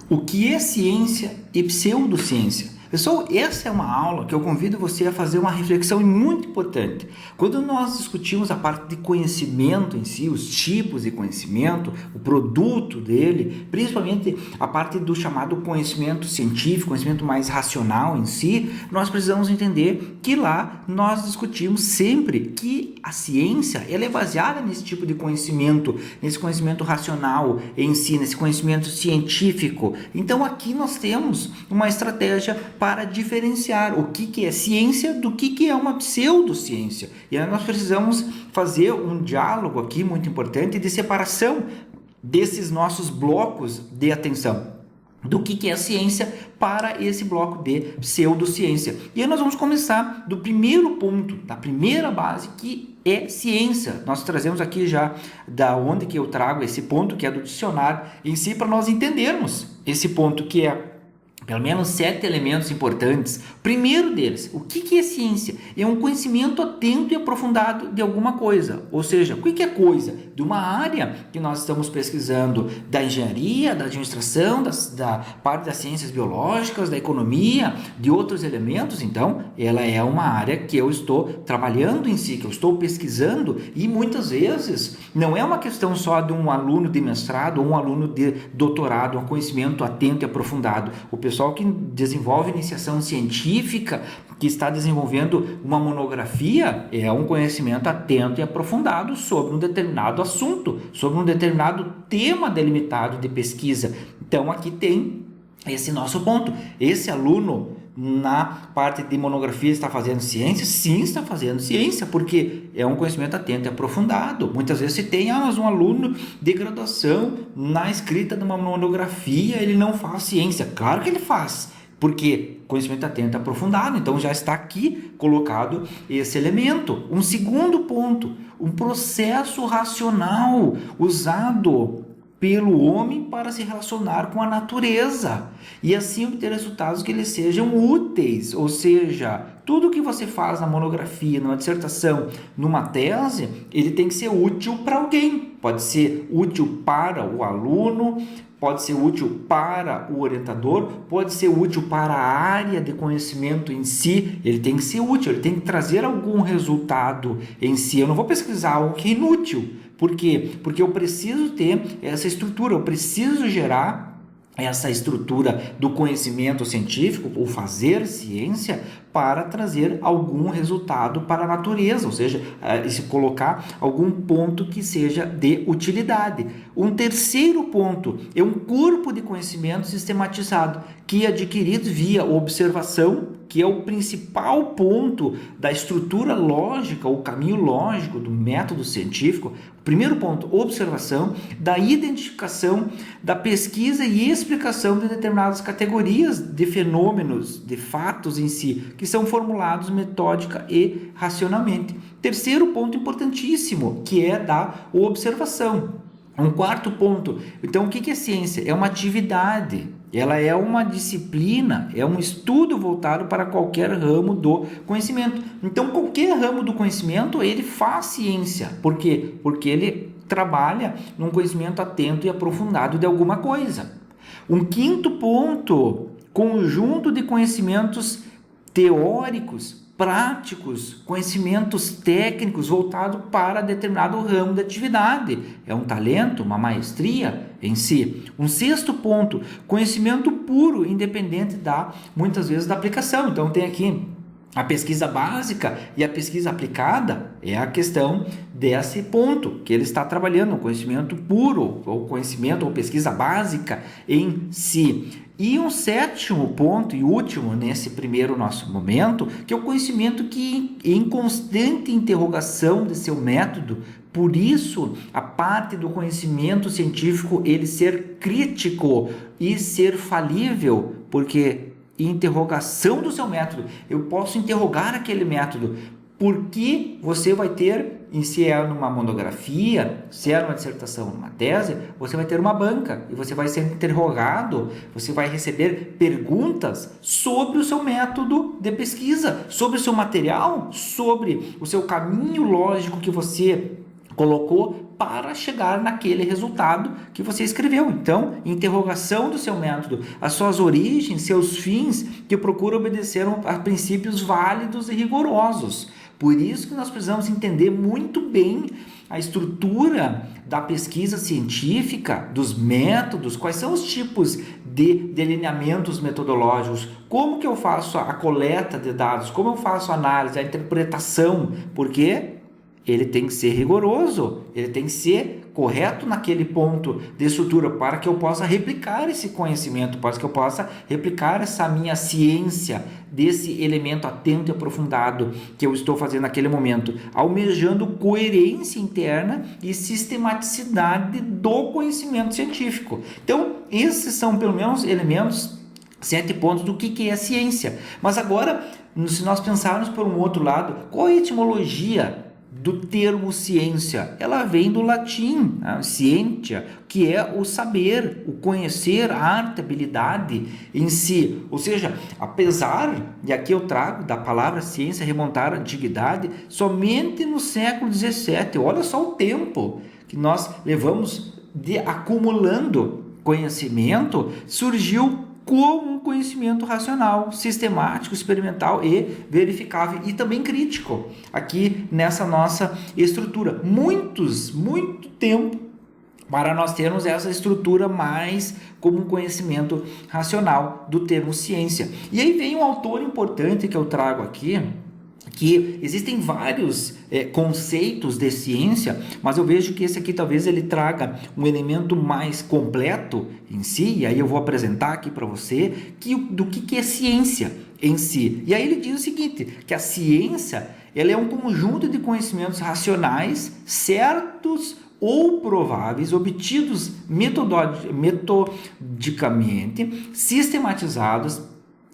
O que é ciência e pseudociência? Pessoal, essa é uma aula que eu convido você a fazer uma reflexão muito importante. Quando nós discutimos a parte de conhecimento em si, os tipos de conhecimento, o produto dele, principalmente a parte do chamado conhecimento científico, conhecimento mais racional em si, nós precisamos entender que lá nós discutimos sempre que a ciência ela é baseada nesse tipo de conhecimento, nesse conhecimento racional em si, nesse conhecimento científico. Então aqui nós temos uma estratégia para diferenciar o que é ciência do que é uma pseudociência. E aí nós precisamos fazer um diálogo aqui muito importante de separação desses nossos blocos de atenção. Do que é a ciência para esse bloco de pseudociência. E aí nós vamos começar do primeiro ponto, da primeira base, que é ciência. Nós trazemos aqui já da onde que eu trago esse ponto, que é do dicionário em si, para nós entendermos esse ponto que é pelo menos 7 elementos importantes. Primeiro deles, o que é ciência? É um conhecimento atento e aprofundado de alguma coisa. Ou seja, o que é coisa? De uma área que nós estamos pesquisando, da engenharia, da administração, da parte das ciências biológicas, da economia, de outros elementos. Então, ela é uma área que eu estou trabalhando em si, que eu estou pesquisando, e muitas vezes não é uma questão só de um aluno de mestrado ou um aluno de doutorado, um conhecimento atento e aprofundado. O pessoal que desenvolve iniciação científica, que está desenvolvendo uma monografia, é um conhecimento atento e aprofundado sobre um determinado assunto, sobre um determinado tema delimitado de pesquisa. Então aqui tem esse nosso ponto. Esse aluno na parte de monografia está fazendo ciência? Sim, está fazendo ciência, porque é um conhecimento atento e aprofundado. Muitas vezes se tem, mas um aluno de graduação na escrita de uma monografia, ele não faz ciência. Claro que ele faz, porque conhecimento atento e aprofundado. Então já está aqui colocado esse elemento. Um segundo ponto, um processo racional usado pelo homem para se relacionar com a natureza e assim obter resultados que lhes sejam úteis, ou seja, tudo que você faz na monografia, numa dissertação, numa tese, ele tem que ser útil para alguém. Pode ser útil para o aluno, pode ser útil para o orientador, pode ser útil para a área de conhecimento em si. Ele tem que ser útil, ele tem que trazer algum resultado em si. Eu não vou pesquisar algo que é inútil. Por quê? Porque eu preciso ter essa estrutura, eu preciso gerar essa estrutura do conhecimento científico, ou fazer ciência, para trazer algum resultado para a natureza, ou seja, se colocar algum ponto que seja de utilidade. Um terceiro ponto é um corpo de conhecimento sistematizado, que é adquirido via observação, que é o principal ponto da estrutura lógica, o caminho lógico do método científico. Primeiro ponto, observação, da identificação, da pesquisa e explicação de determinadas categorias de fenômenos, de fatos em si, que são formulados metódica e racionalmente. Terceiro ponto importantíssimo, que é da observação. Um quarto ponto, então o que é ciência? É uma atividade, ela é uma disciplina, é um estudo voltado para qualquer ramo do conhecimento. Então qualquer ramo do conhecimento ele faz ciência. Por quê? Porque ele trabalha num conhecimento atento e aprofundado de alguma coisa. Um quinto ponto, conjunto de conhecimentos teóricos, práticos, conhecimentos técnicos voltados para determinado ramo de atividade. É um talento, uma maestria em si. Um sexto ponto, conhecimento puro, independente muitas vezes da aplicação. Então tem aqui a pesquisa básica e a pesquisa aplicada, é a questão desse ponto que ele está trabalhando, o conhecimento puro, ou conhecimento ou pesquisa básica em si. E um sétimo ponto e último nesse primeiro nosso momento, que é o conhecimento que em constante interrogação de seu método. Por isso, a parte do conhecimento científico, ele ser crítico e ser falível, porque interrogação do seu método, eu posso interrogar aquele método, porque você vai ter, se é numa monografia, se é numa dissertação, numa tese, você vai ter uma banca e você vai ser interrogado, você vai receber perguntas sobre o seu método de pesquisa, sobre o seu material, sobre o seu caminho lógico que você colocou para chegar naquele resultado que você escreveu. Então, interrogação do seu método, as suas origens, seus fins, que procuram obedecer a princípios válidos e rigorosos. Por isso que nós precisamos entender muito bem a estrutura da pesquisa científica, dos métodos, quais são os tipos de delineamentos metodológicos, como que eu faço a coleta de dados, como eu faço a análise, a interpretação, porque ele tem que ser rigoroso, ele tem que ser correto naquele ponto de estrutura para que eu possa replicar esse conhecimento, para que eu possa replicar essa minha ciência desse elemento atento e aprofundado que eu estou fazendo naquele momento, almejando coerência interna e sistematicidade do conhecimento científico. Então, esses são pelo menos elementos, 7 pontos do que é ciência. Mas agora, se nós pensarmos por um outro lado, qual é a etimologia do termo ciência? Ela vem do latim, scientia, que é o saber, o conhecer, a arte, a habilidade em si. Ou seja, apesar, e aqui eu trago da palavra ciência remontar à antiguidade, somente no século XVII, olha só o tempo que nós levamos acumulando conhecimento, surgiu como um conhecimento racional, sistemático, experimental e verificável e também crítico aqui nessa nossa estrutura. Muito tempo para nós termos essa estrutura mais como um conhecimento racional do termo ciência. E aí vem um autor importante que eu trago aqui, que existem vários conceitos de ciência, mas eu vejo que esse aqui talvez ele traga um elemento mais completo em si, e aí eu vou apresentar aqui para você do que é ciência em si. E aí ele diz o seguinte, que a ciência ela é um conjunto de conhecimentos racionais, certos ou prováveis, obtidos metodicamente, sistematizados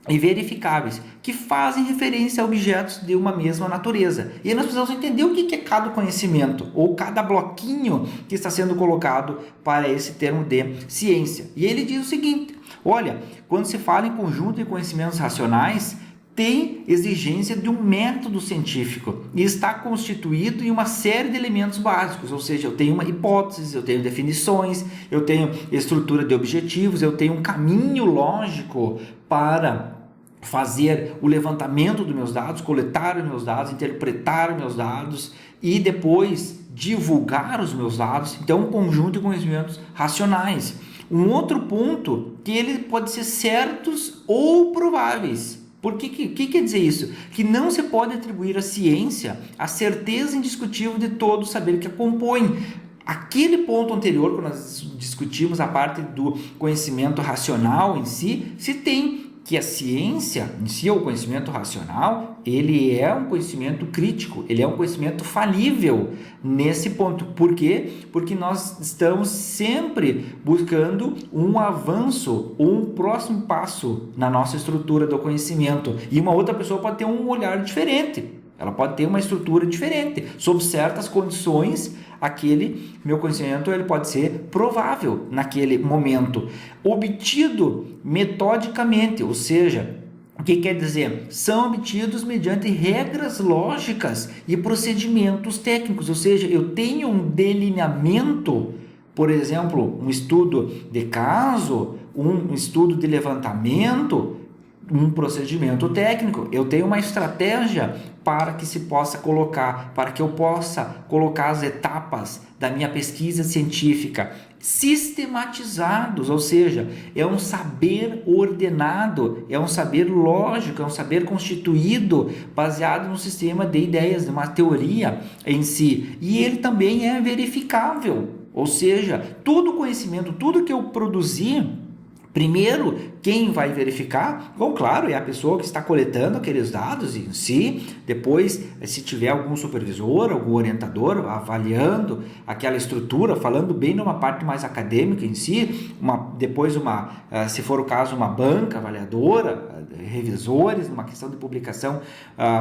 e verificáveis, que fazem referência a objetos de uma mesma natureza. E aí nós precisamos entender o que é cada conhecimento, ou cada bloquinho que está sendo colocado para esse termo de ciência. E ele diz o seguinte, olha, quando se fala em conjunto de conhecimentos racionais, tem exigência de um método científico e está constituído em uma série de elementos básicos, ou seja, eu tenho uma hipótese, eu tenho definições, eu tenho estrutura de objetivos, eu tenho um caminho lógico para fazer o levantamento dos meus dados, coletar os meus dados, interpretar os meus dados e depois divulgar os meus dados. Então, um conjunto de conhecimentos racionais. Um outro ponto que ele pode ser certos ou prováveis. Por que quer dizer isso? Que não se pode atribuir à ciência a certeza indiscutível de todo o saber que a compõe. Aquele ponto anterior, quando nós discutimos a parte do conhecimento racional em si, se tem que a ciência em si, ou o conhecimento racional, ele é um conhecimento crítico, ele é um conhecimento falível nesse ponto. Por quê? Porque nós estamos sempre buscando um avanço ou um próximo passo na nossa estrutura do conhecimento. E uma outra pessoa pode ter um olhar diferente, ela pode ter uma estrutura diferente. Sob certas condições, aquele meu conhecimento ele pode ser provável naquele momento, obtido metodicamente, ou seja, o que quer dizer? São obtidos mediante regras lógicas e procedimentos técnicos, ou seja, eu tenho um delineamento, por exemplo, um estudo de caso, um estudo de levantamento, um procedimento técnico, eu tenho uma estratégia para que se possa colocar, para que eu possa colocar as etapas da minha pesquisa científica sistematizados, ou seja, é um saber ordenado, é um saber lógico, é um saber constituído, baseado no sistema de ideias, de uma teoria em si, e ele também é verificável, ou seja, todo conhecimento, tudo que eu produzi, primeiro, quem vai verificar? Bom, claro, é a pessoa que está coletando aqueles dados em si. Depois, se tiver algum supervisor, algum orientador avaliando aquela estrutura, falando bem numa parte mais acadêmica em si, depois, se for o caso, uma banca avaliadora, revisores, numa questão de publicação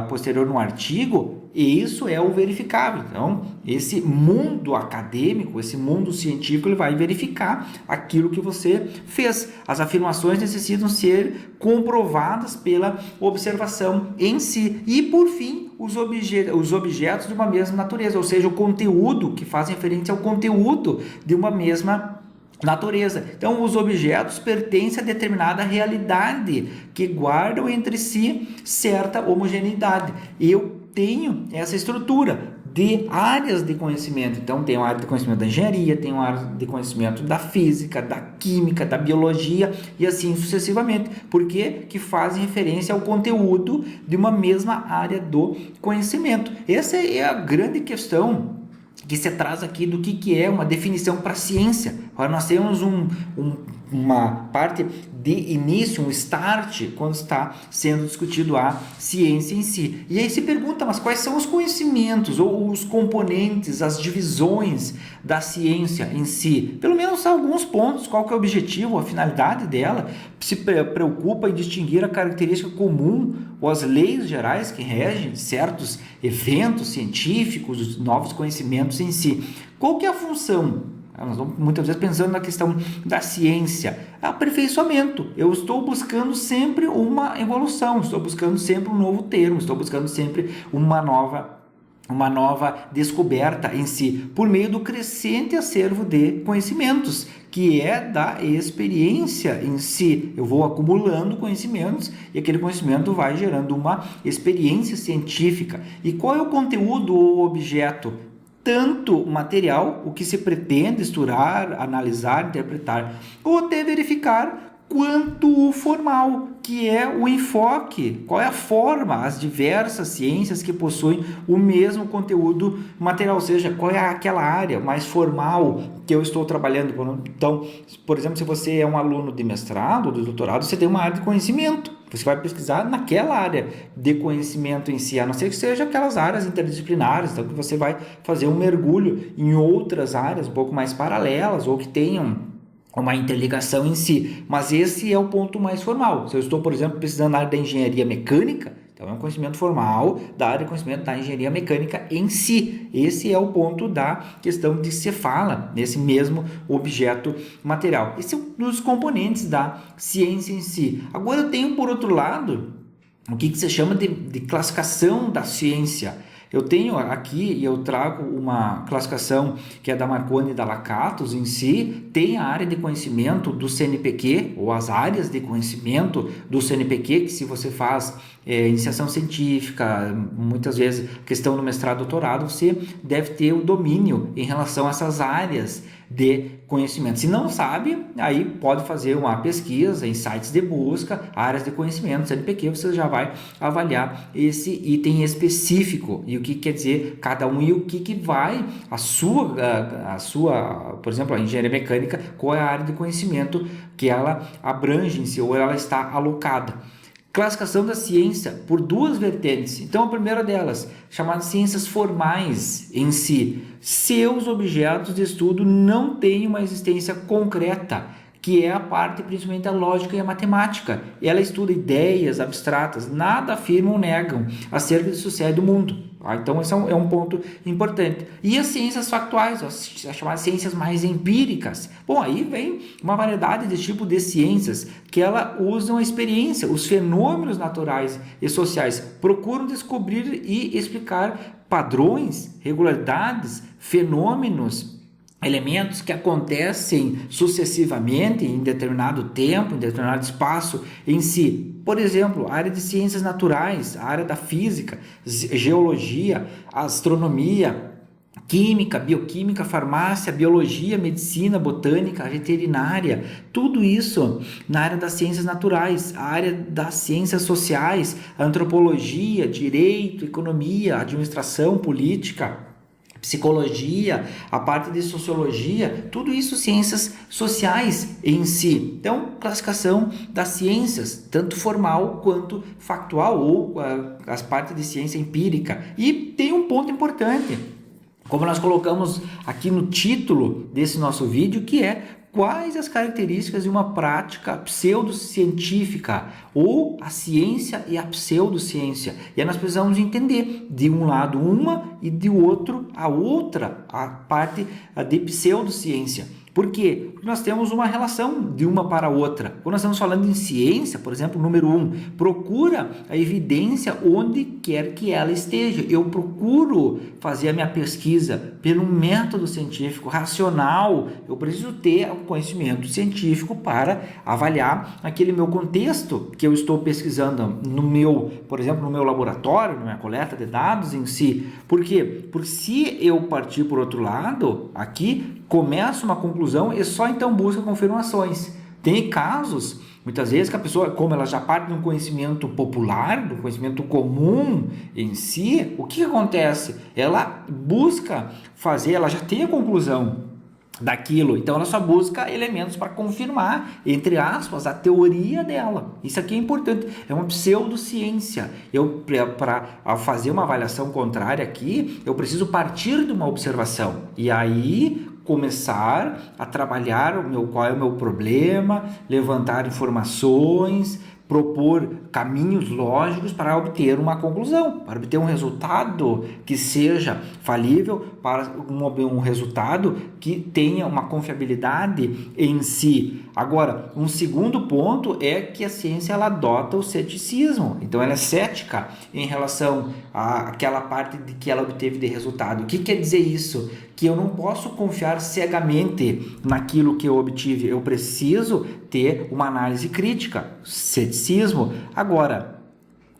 posterior no artigo, e isso é o verificável. Então, esse mundo acadêmico, esse mundo científico, ele vai verificar aquilo que você fez. as afirmações necessitam ser comprovadas pela observação em si. E, por fim, os objetos de uma mesma natureza, ou seja, o conteúdo, que faz referência ao conteúdo de uma mesma natureza. Então, os objetos pertencem a determinada realidade que guardam entre si certa homogeneidade. Eu tenho essa estrutura de áreas de conhecimento. Então, tem uma área de conhecimento da engenharia, tem uma área de conhecimento da física, da química, da biologia e assim sucessivamente. Porque que fazem referência ao conteúdo de uma mesma área do conhecimento. Essa é a grande questão que se traz aqui do que é uma definição para a ciência. Agora, nós temos uma parte de início, um start, quando está sendo discutido a ciência em si. E aí se pergunta, mas quais são os conhecimentos ou os componentes, as divisões da ciência em si? Pelo menos alguns pontos, qual que é o objetivo, a finalidade dela, se preocupa em distinguir a característica comum ou as leis gerais que regem certos eventos científicos, os novos conhecimentos em si. Qual que é a função? Nós estamos muitas vezes pensando na questão da ciência. Aperfeiçoamento. Eu estou buscando sempre uma evolução, estou buscando sempre um novo termo, estou buscando sempre uma nova descoberta em si, por meio do crescente acervo de conhecimentos, que é da experiência em si. Eu vou acumulando conhecimentos e aquele conhecimento vai gerando uma experiência científica. E qual é o conteúdo ou objeto? Tanto material, o que se pretende estudar, analisar, interpretar, ou até verificar, quanto o formal, que é o enfoque, qual é a forma, as diversas ciências que possuem o mesmo conteúdo material, ou seja, qual é aquela área mais formal que eu estou trabalhando. Então, por exemplo, se você é um aluno de mestrado ou de doutorado, você tem uma área de conhecimento. Você vai pesquisar naquela área de conhecimento em si, a não ser que seja aquelas áreas interdisciplinares, então que você vai fazer um mergulho em outras áreas um pouco mais paralelas ou que tenham uma interligação em si. Mas esse é o ponto mais formal. Se eu estou, por exemplo, pesquisando na área da engenharia mecânica, então é um conhecimento formal da área de conhecimento da engenharia mecânica em si. Esse é o ponto da questão de se fala nesse mesmo objeto material. Esse é um dos componentes da ciência em si. Agora eu tenho, por outro lado, o que se chama de classificação da ciência. Eu tenho aqui, e eu trago uma classificação que é da Marconi e da Lakatos em si, tem a área de conhecimento do CNPq, ou as áreas de conhecimento do CNPq, que se você faz iniciação científica, muitas vezes questão do mestrado, doutorado, você deve ter o domínio em relação a essas áreas de conhecimento. Se não sabe, aí pode fazer uma pesquisa em sites de busca, áreas de conhecimento, CNPq, você já vai avaliar esse item específico e o que quer dizer cada um e o que vai a sua, por exemplo, a engenharia mecânica, qual é a área de conhecimento que ela abrange em si, ou ela está alocada. Classificação da ciência por duas vertentes. Então, a primeira delas, chamada ciências formais em si. Seus objetos de estudo não têm uma existência concreta, que é a parte principalmente da lógica e a matemática. Ela estuda ideias abstratas, nada afirmam ou negam acerca do que sucede do mundo. Então, esse é um ponto importante. E as ciências factuais, as chamadas ciências mais empíricas. Bom, aí vem uma variedade de tipo de ciências que ela usam a experiência, os fenômenos naturais e sociais, procuram descobrir e explicar padrões, regularidades, fenômenos, elementos que acontecem sucessivamente em determinado tempo, em determinado espaço em si. Por exemplo, a área de ciências naturais, a área da física, geologia, astronomia, química, bioquímica, farmácia, biologia, medicina, botânica, veterinária, tudo isso na área das ciências naturais, a área das ciências sociais, antropologia, direito, economia, administração, política, psicologia, a parte de sociologia, tudo isso ciências sociais em si. Então, classificação das ciências, tanto formal quanto factual, ou as partes de ciência empírica. E tem um ponto importante, como nós colocamos aqui no título desse nosso vídeo, que é quais as características de uma prática pseudocientífica, ou a ciência e a pseudociência. E aí nós precisamos entender, de um lado uma e de outro a outra, a parte de pseudociência. Por quê? Porque nós temos uma relação de uma para a outra. Quando nós estamos falando em ciência, por exemplo, número 1, procura a evidência onde quer que ela esteja. Eu procuro fazer a minha pesquisa pelo método científico racional. Eu preciso ter o conhecimento científico para avaliar aquele meu contexto que eu estou pesquisando no meu, por exemplo, no meu laboratório, na minha coleta de dados em si. Por quê? Porque se eu partir por outro lado, aqui começa uma conclusão e só então busca confirmações. Tem casos, muitas vezes, que a pessoa, como ela já parte de um conhecimento popular, do conhecimento comum em si, o que acontece? Ela busca fazer, ela já tem a conclusão daquilo, então ela só busca elementos para confirmar, entre aspas, a teoria dela. Isso aqui é importante, é uma pseudociência. Para fazer uma avaliação contrária aqui, eu preciso partir de uma observação, e aí começar a trabalhar qual é o meu problema, levantar informações, propor caminhos lógicos para obter uma conclusão, para obter um resultado que seja falível, para um resultado que tenha uma confiabilidade em si. Agora, um segundo ponto é que a ciência ela adota o ceticismo, então ela é cética em relação àquela parte de que ela obteve de resultado. O que quer dizer isso? Que eu não posso confiar cegamente naquilo que eu obtive, eu preciso ter uma análise crítica, ceticismo. Agora,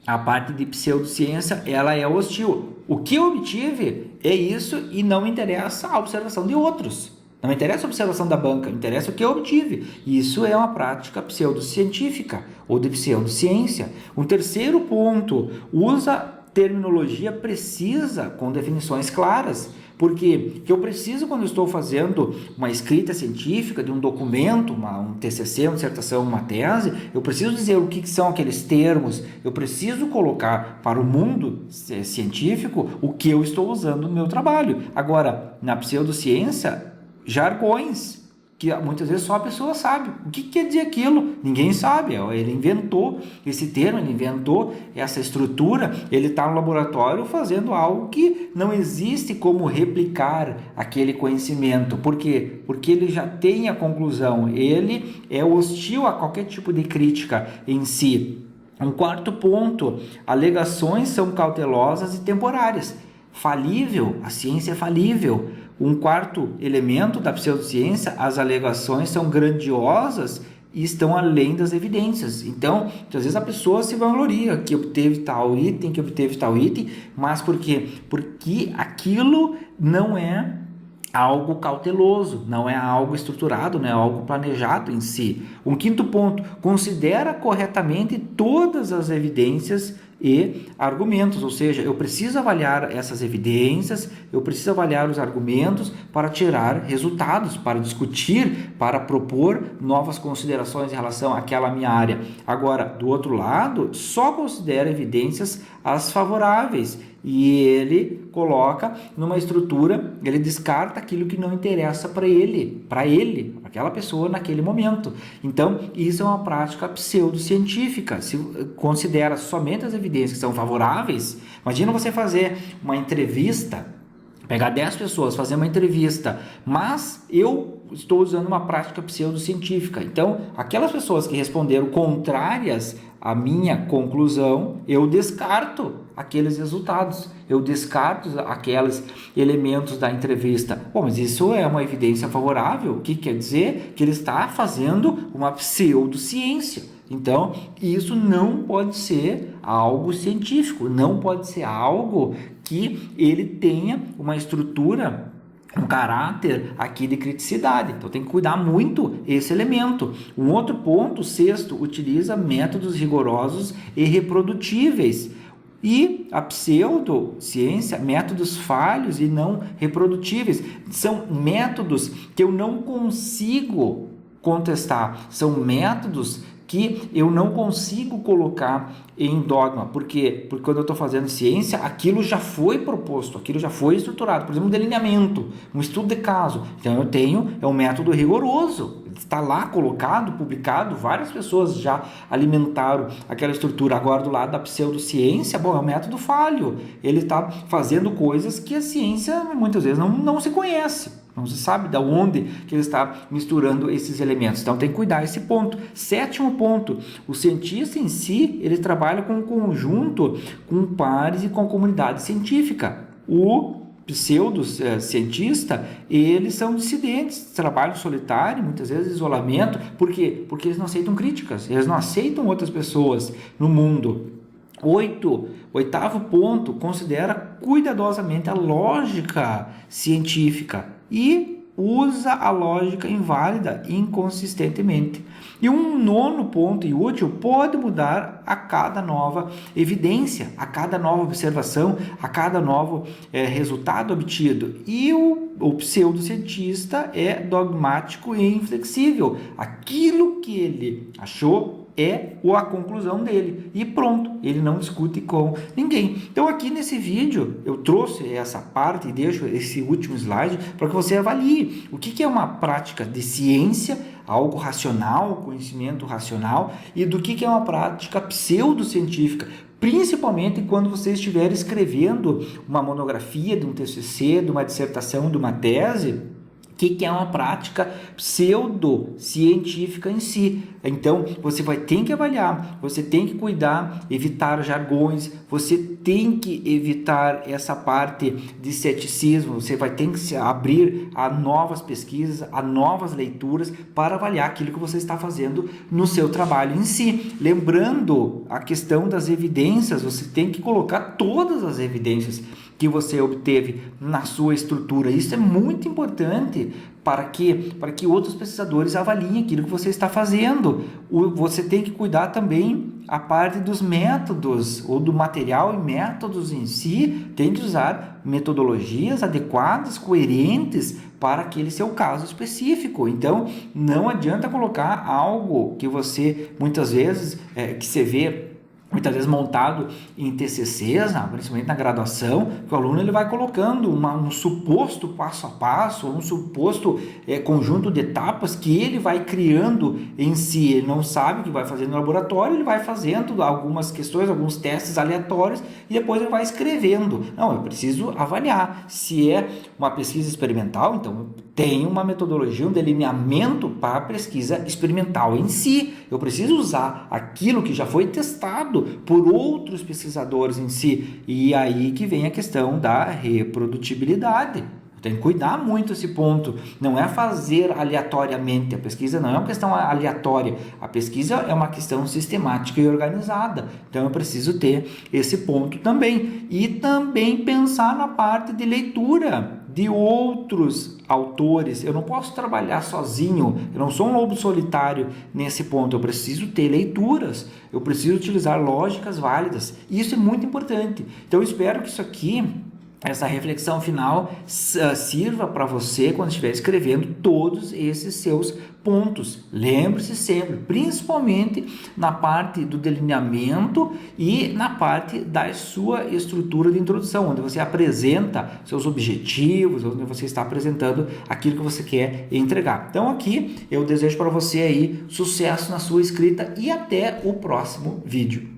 a parte de pseudociência, ela é hostil. O que eu obtive é isso e não me interessa a observação de outros. Não me interessa a observação da banca, me interessa o que eu obtive. Isso é uma prática pseudocientífica ou de pseudociência. Um terceiro ponto, usa terminologia precisa com definições claras. Porque eu preciso, quando eu estou fazendo uma escrita científica de um documento, um TCC, uma dissertação, uma tese, eu preciso dizer o que são aqueles termos, eu preciso colocar para o mundo científico o que eu estou usando no meu trabalho. Agora, na pseudociência, jargões, que muitas vezes só a pessoa sabe. O que quer dizer aquilo? Ninguém sabe. Ele inventou esse termo, ele inventou essa estrutura, ele está no laboratório fazendo algo que não existe como replicar aquele conhecimento. Por quê? Porque ele já tem a conclusão, ele é hostil a qualquer tipo de crítica em si. Um quarto ponto, alegações são cautelosas e temporárias. Falível, a ciência é falível. Um quarto elemento da pseudociência, as alegações são grandiosas e estão além das evidências. Então, às vezes a pessoa se vangloria que obteve tal item, mas por quê? Porque aquilo não é algo cauteloso, não é algo estruturado, não é algo planejado em si. Um quinto ponto, considera corretamente todas as evidências e argumentos, ou seja, eu preciso avaliar essas evidências, eu preciso avaliar os argumentos para tirar resultados, para discutir, para propor novas considerações em relação àquela minha área. Agora, do outro lado, só considera evidências as favoráveis e ele coloca numa estrutura, ele descarta aquilo que não interessa para ele, aquela pessoa naquele momento. Então, isso é uma prática pseudocientífica. Se considera somente as evidências que são favoráveis, imagina você fazer uma entrevista, pegar 10 pessoas, fazer uma entrevista, mas eu estou usando uma prática pseudocientífica. Então, aquelas pessoas que responderam contrárias à minha conclusão, eu descarto aqueles resultados, eu descarto aqueles elementos da entrevista. Bom, mas isso é uma evidência favorável, o que quer dizer? Que ele está fazendo uma pseudociência. Então, isso não pode ser algo científico, não pode ser algo que ele tenha uma estrutura, um caráter aqui de criticidade. Então tem que cuidar muito esse elemento. Um outro ponto, sexto, utiliza métodos rigorosos e reprodutíveis. E a pseudociência, métodos falhos e não reprodutíveis, são métodos que eu não consigo contestar, são métodos que eu não consigo colocar em dogma. Por quê? Porque quando eu estou fazendo ciência, aquilo já foi proposto, aquilo já foi estruturado. Por exemplo, um delineamento, um estudo de caso. Então eu tenho, é um método rigoroso, está lá colocado, publicado, várias pessoas já alimentaram aquela estrutura. Agora, do lado da pseudociência, bom, é um método falho. Ele está fazendo coisas que a ciência muitas vezes não se conhece. Não se sabe de onde que ele está misturando esses elementos. Então tem que cuidar esse ponto. 7º ponto, o cientista em si, ele trabalha com um conjunto, com pares e com a comunidade científica. O pseudo-cientista, eles são dissidentes, trabalho solitário, muitas vezes isolamento. Por quê? Porque eles não aceitam críticas, eles não aceitam outras pessoas no mundo. 8º ponto, considera cuidadosamente a lógica científica e usa a lógica inválida inconsistentemente. E um 9º ponto e útil, pode mudar a cada nova evidência, a cada nova observação, a cada novo resultado obtido. E o pseudocientista é dogmático e inflexível. Aquilo que ele achou é a conclusão dele e pronto, ele não discute com ninguém. Então aqui nesse vídeo eu trouxe essa parte e deixo esse último slide para que você avalie o que é uma prática de ciência, algo racional, conhecimento racional, e do que é uma prática pseudocientífica, principalmente quando você estiver escrevendo uma monografia, de um TCC, de uma dissertação, de uma tese, que é uma prática pseudocientífica em si. Então, você vai ter que avaliar, você tem que cuidar, evitar jargões, você tem que evitar essa parte de ceticismo, você vai ter que se abrir a novas pesquisas, a novas leituras para avaliar aquilo que você está fazendo no seu trabalho em si. Lembrando a questão das evidências, você tem que colocar todas as evidências que você obteve na sua estrutura. Isso é muito importante para que outros pesquisadores avaliem aquilo que você está fazendo. Você tem que cuidar também a parte dos métodos, ou do material e métodos em si, tem que usar metodologias adequadas, coerentes para aquele seu caso específico. Então, não adianta colocar algo que você, muitas vezes, que você vê muitas vezes montado em TCCs, principalmente na graduação, que o aluno ele vai colocando um suposto passo a passo, um suposto conjunto de etapas que ele vai criando em si. Ele não sabe o que vai fazer no laboratório, ele vai fazendo algumas questões, alguns testes aleatórios e depois ele vai escrevendo. Não, eu preciso avaliar. Se é uma pesquisa experimental, então tem uma metodologia, um delineamento para a pesquisa experimental em si. Eu preciso usar aquilo que já foi testado por outros pesquisadores em si. E aí que vem a questão da reprodutibilidade. Tem que cuidar muito esse ponto. Não é fazer aleatoriamente. A pesquisa não é uma questão aleatória. A pesquisa é uma questão sistemática e organizada. Então eu preciso ter esse ponto também. E também pensar na parte de leitura de outros autores. Eu não posso trabalhar sozinho, eu não sou um lobo solitário nesse ponto, eu preciso ter leituras, eu preciso utilizar lógicas válidas, e isso é muito importante. Então eu espero que isso aqui, essa reflexão final, sirva para você quando estiver escrevendo todos esses seus pontos. Lembre-se sempre, principalmente na parte do delineamento e na parte da sua estrutura de introdução, onde você apresenta seus objetivos, onde você está apresentando aquilo que você quer entregar. Então aqui eu desejo para você aí sucesso na sua escrita e até o próximo vídeo.